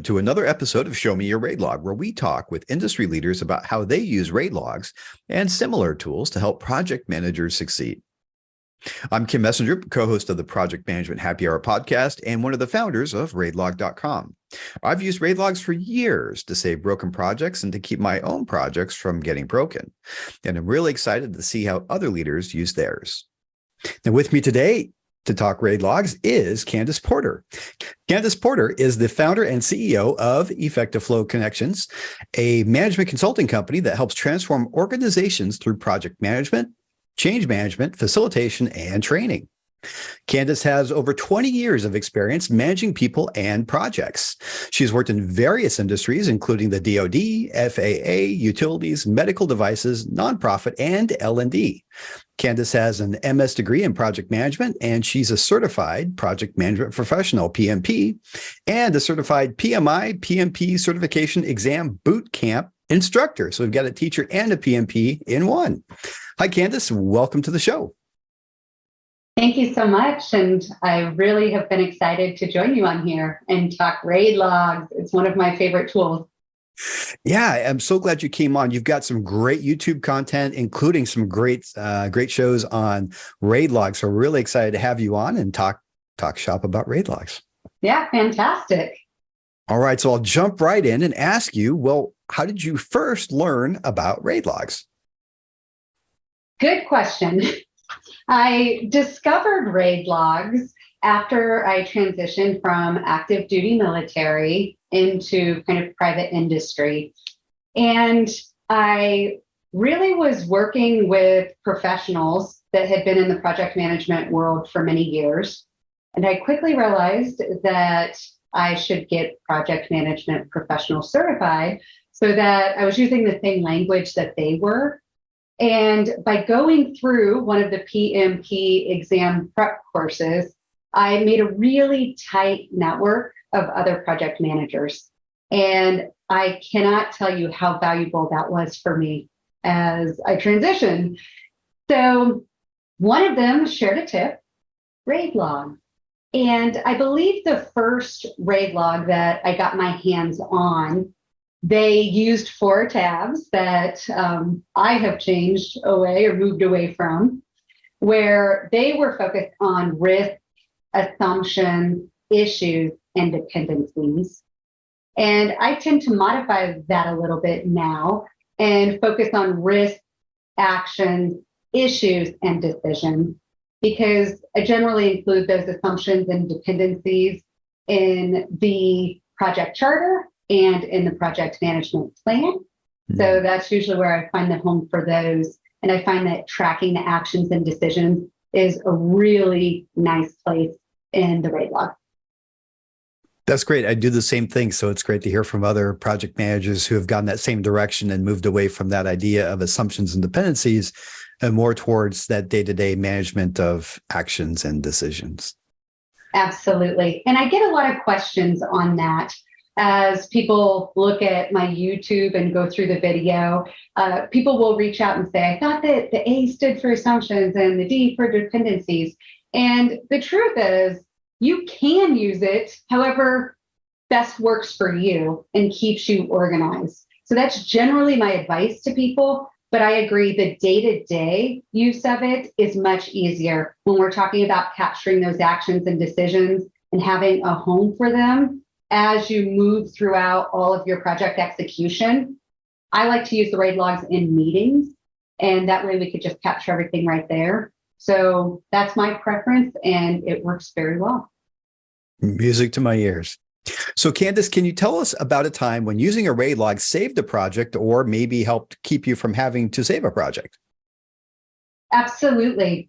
to another episode of Show Me Your RAIDLOG, where we talk with industry leaders about how they use RAIDLOGs and similar tools to help project managers succeed. I'm Kim Essendrup, co-host of the Project Management Happy Hour podcast and one of the founders of RAIDLOG.com. I've used RAIDLOGs for years to save broken projects and to keep my own projects from getting broken. And I'm really excited to see how other leaders use theirs. Now, with me today to talk RAIDLOGs is Kandis Porter. Kandis Porter is the founder and CEO of Effective Flow Connections, a management consulting company that helps transform organizations through project management, change management, facilitation, and training. Kandis has over 20 years of experience managing people and projects. She's worked in various industries, including the DoD, FAA, utilities, medical devices, nonprofit, and L&D. Kandis has an MS degree in project management, and she's a certified project management professional, PMP, and a certified PMI, PMP certification exam boot camp instructor. So we've got a teacher and a PMP in one. Hi, Kandis. Welcome to the show. Thank you so much. And I really have been excited to join you on here and talk RAIDLOGs. It's one of my favorite tools. Yeah, I'm so glad you came on. You've got some great YouTube content, including some great shows on RAIDLOGs. So we're really excited to have you on and talk shop about RAIDLOGs. Yeah, fantastic. All right, so I'll jump right in and ask you, well, how did you first learn about RAIDLOGs? Good question. I discovered RAIDLOGs after I transitioned from active duty military into kind of private industry. And I really was working with professionals that had been in the project management world for many years. And I quickly realized that I should get project management professional certified so that I was using the same language that they were. And by going through one of the PMP exam prep courses, I made a really tight network of other project managers. And I cannot tell you how valuable that was for me as I transitioned. So one of them shared a tip, RAIDLOG. And I believe the first RAIDLOG that I got my hands on, they used 4 tabs that I have changed away or moved away from, where they were focused on risk, assumptions, issues, and dependencies. And I tend to modify that a little bit now and focus on risk, actions, issues, and decisions, because I generally include those assumptions and dependencies in the project charter and in the project management plan. Mm-hmm. So that's usually where I find the home for those. And I find that tracking the actions and decisions is a really nice place in the RAIDLOG. That's great. I do the same thing. So it's great to hear from other project managers who have gone that same direction and moved away from that idea of assumptions and dependencies and more towards that day-to-day management of actions and decisions. Absolutely. And I get a lot of questions on that. As people look at my YouTube and go through the video, people will reach out and say, I thought that the A stood for assumptions and the D for dependencies. And the truth is, you can use it however best works for you and keeps you organized. So that's generally my advice to people. But I agree the day-to-day use of it is much easier when we're talking about capturing those actions and decisions and having a home for them as you move throughout all of your project execution. I like to use the RAIDLOGs in meetings, and that way we could just capture everything right there. So that's my preference, and it works very well. Music to my ears. So Kandis, can you tell us about a time when using a RAIDLOG saved a project or maybe helped keep you from having to save a project? Absolutely.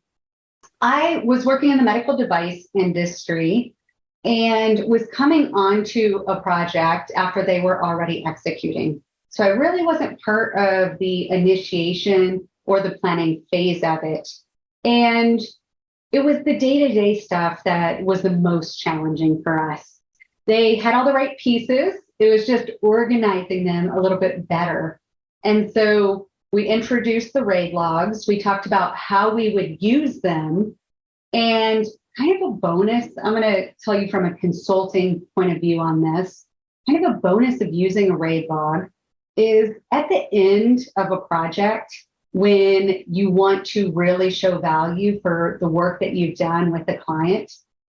I was working in the medical device industry and was coming onto a project after they were already executing. So I really wasn't part of the initiation or the planning phase of it. And it was the day-to-day stuff that was the most challenging for us. They had all the right pieces. It was just organizing them a little bit better. And so we introduced the RAIDLOGs. We talked about how we would use them. And kind of a bonus, I'm going to tell you from a consulting point of view on this. kind of a bonus of using a RAID log is at the end of a project, when you want to really show value for the work that you've done with the client,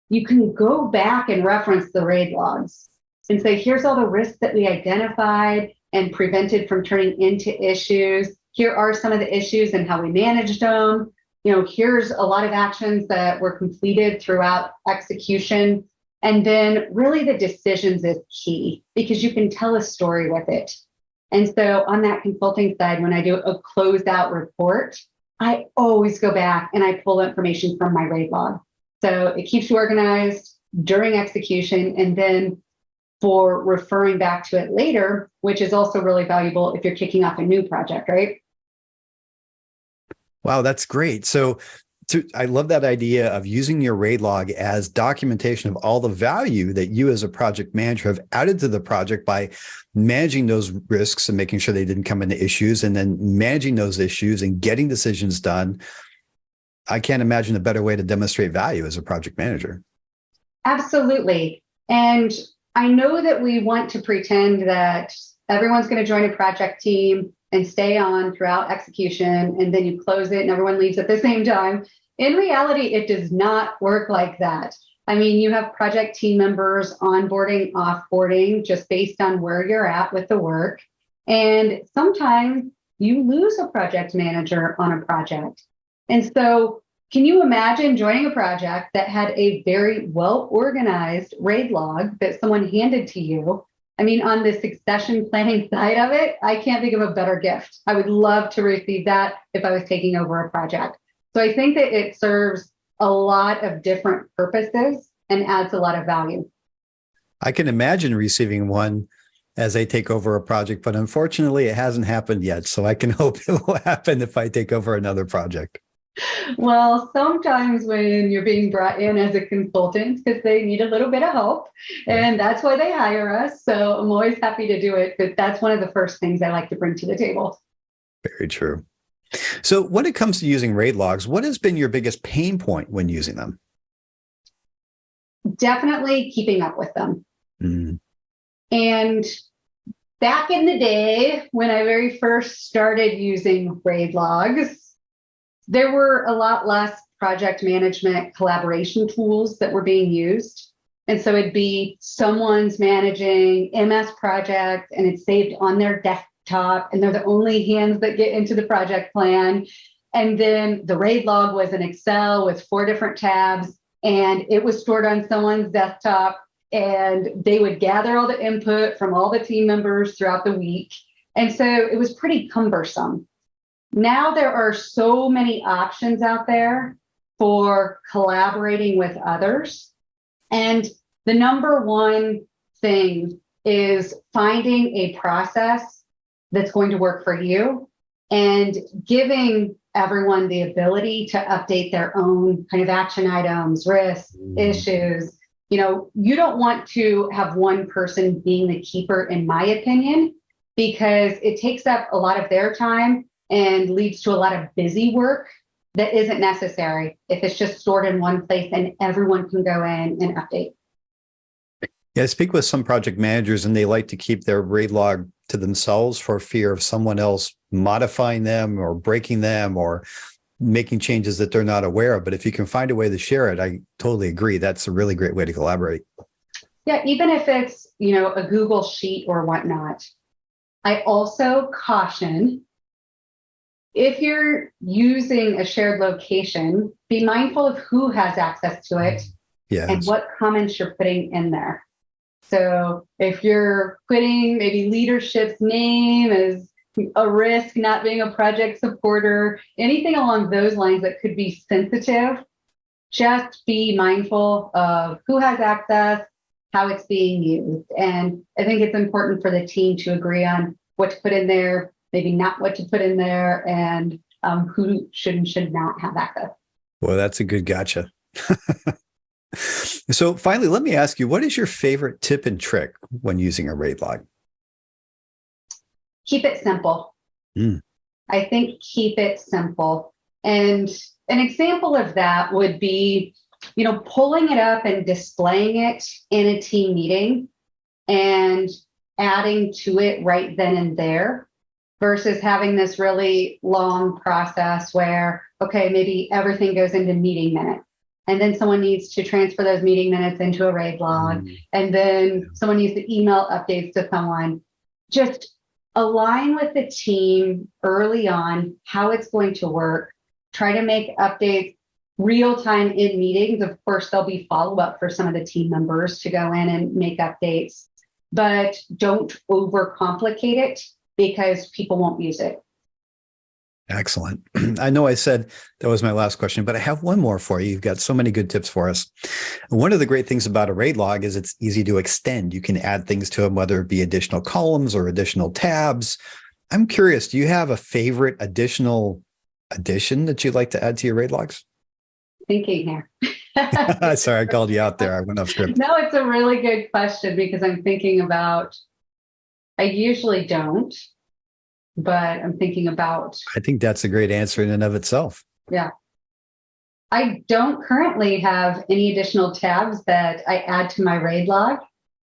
you can go back and reference the RAID logs and say, here's all the risks that we identified and prevented from turning into issues. Here are some of the issues and how we managed them. Here's a lot of actions that were completed throughout execution. And then really the decisions is key because you can tell a story with it. And so on that consulting side, when I do a closed out report, I always go back and I pull information from my RAID log. So it keeps you organized during execution and then for referring back to it later, which is also really valuable if you're kicking off a new project, right? Wow, that's great. So I love that idea of using your RAID log as documentation of all the value that you as a project manager have added to the project by managing those risks and making sure they didn't come into issues and then managing those issues and getting decisions done. I can't imagine a better way to demonstrate value as a project manager. Absolutely. And I know that we want to pretend that everyone's going to join a project team and stay on throughout execution, and then you close it and everyone leaves at the same time. In reality, it does not work like that. I mean, you have project team members onboarding, offboarding, just based on where you're at with the work. And sometimes you lose a project manager on a project. And so can you imagine joining a project that had a very well-organized RAID log that someone handed to you? I mean, on the succession planning side of it, I can't think of a better gift. I would love to receive that if I was taking over a project. So I think that it serves a lot of different purposes and adds a lot of value. I can imagine receiving one as they take over a project, but unfortunately it hasn't happened yet. So I can hope it will happen if I take over another project. Well, sometimes when you're being brought in as a consultant, because they need a little bit of help, and that's why they hire us. So I'm always happy to do it, but that's one of the first things I like to bring to the table. Very true. So when it comes to using RAID logs, what has been your biggest pain point when using them? Definitely keeping up with them. Mm. And back in the day, when I very first started using RAID logs, there were a lot less project management collaboration tools that were being used. And so it'd be someone's managing MS project and it's saved on their desktop and they're the only hands that get into the project plan. And then the RAID log was an Excel with 4 different tabs and it was stored on someone's desktop and they would gather all the input from all the team members throughout the week. And so it was pretty cumbersome. Now there are so many options out there for collaborating with others. And the number one thing is finding a process that's going to work for you and giving everyone the ability to update their own kind of action items, risks, issues. You don't want to have one person being the keeper, in my opinion, because it takes up a lot of their time and leads to a lot of busy work that isn't necessary if it's just stored in one place and everyone can go in and update. Yeah, I speak with some project managers and they like to keep their RAID log to themselves for fear of someone else modifying them or breaking them or making changes that they're not aware of. But if you can find a way to share it, I totally agree. That's a really great way to collaborate. Yeah, even if it's, a Google sheet or whatnot. I also caution, if you're using a shared location, be mindful of who has access to it and what comments you're putting in there. So if you're putting maybe leadership's name as a risk, not being a project supporter, anything along those lines that could be sensitive, just be mindful of who has access, how it's being used. And I think it's important for the team to agree on what to put in there, maybe not what to put in there, and who should and should not have access. Well, that's a good gotcha. So finally, let me ask you, what is your favorite tip and trick when using a RAID log? Keep it simple. I think keep it simple. And an example of that would be, pulling it up and displaying it in a team meeting and adding to it right then and there versus having this really long process where, okay, maybe everything goes into meeting minutes. And then someone needs to transfer those meeting minutes into a RAID log. And then someone needs to email updates to someone. Just align with the team early on how it's going to work. Try to make updates real time in meetings. Of course, there'll be follow up for some of the team members to go in and make updates, but don't overcomplicate it because people won't use it. Excellent. I know I said that was my last question, but I have one more for you. You've got so many good tips for us. One of the great things about a RAID log is it's easy to extend. You can add things to them, whether it be additional columns or additional tabs. I'm curious, do you have a favorite additional addition that you'd like to add to your RAID logs? Thinking here. Sorry, I called you out there. I went off script. No, it's a really good question because I'm thinking about, I usually don't, but I'm thinking about. I think that's a great answer in and of itself. Yeah. I don't currently have any additional tabs that I add to my RAID log.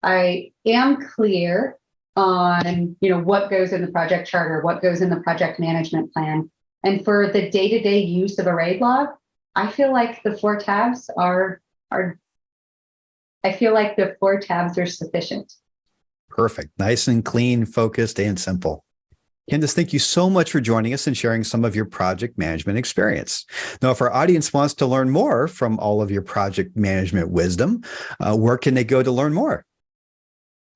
I am clear on, what goes in the project charter, what goes in the project management plan. And for the day-to-day use of a RAID log, I feel like the 4 tabs are sufficient. Perfect. Nice and clean, focused, and simple. Kandis, thank you so much for joining us and sharing some of your project management experience. Now, if our audience wants to learn more from all of your project management wisdom, where can they go to learn more?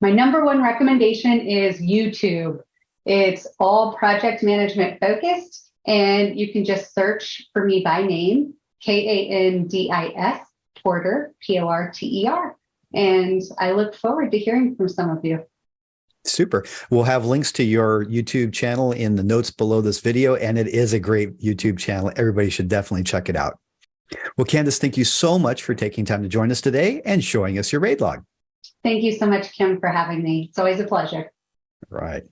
My number one recommendation is YouTube. It's all project management focused, and you can just search for me by name, Kandis Porter, Porter. And I look forward to hearing from some of you. Super. We'll have links to your YouTube channel in the notes below this video, and it is a great YouTube channel. Everybody should definitely check it out. Well, Kandis, thank you so much for taking time to join us today and showing us your RAID log. Thank you so much, Kim, for having me. It's always a pleasure. Right.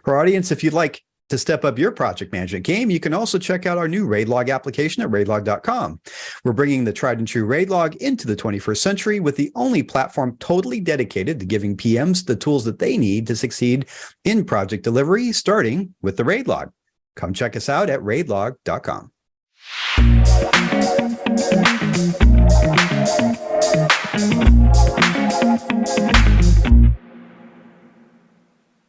For our audience, if you'd like to step up your project management game, you can also check out our new RAIDLOG application at raidlog.com. We're bringing the tried and true RAIDLOG into the 21st century with the only platform totally dedicated to giving PMs the tools that they need to succeed in project delivery, starting with the RAIDLOG. Come check us out at raidlog.com.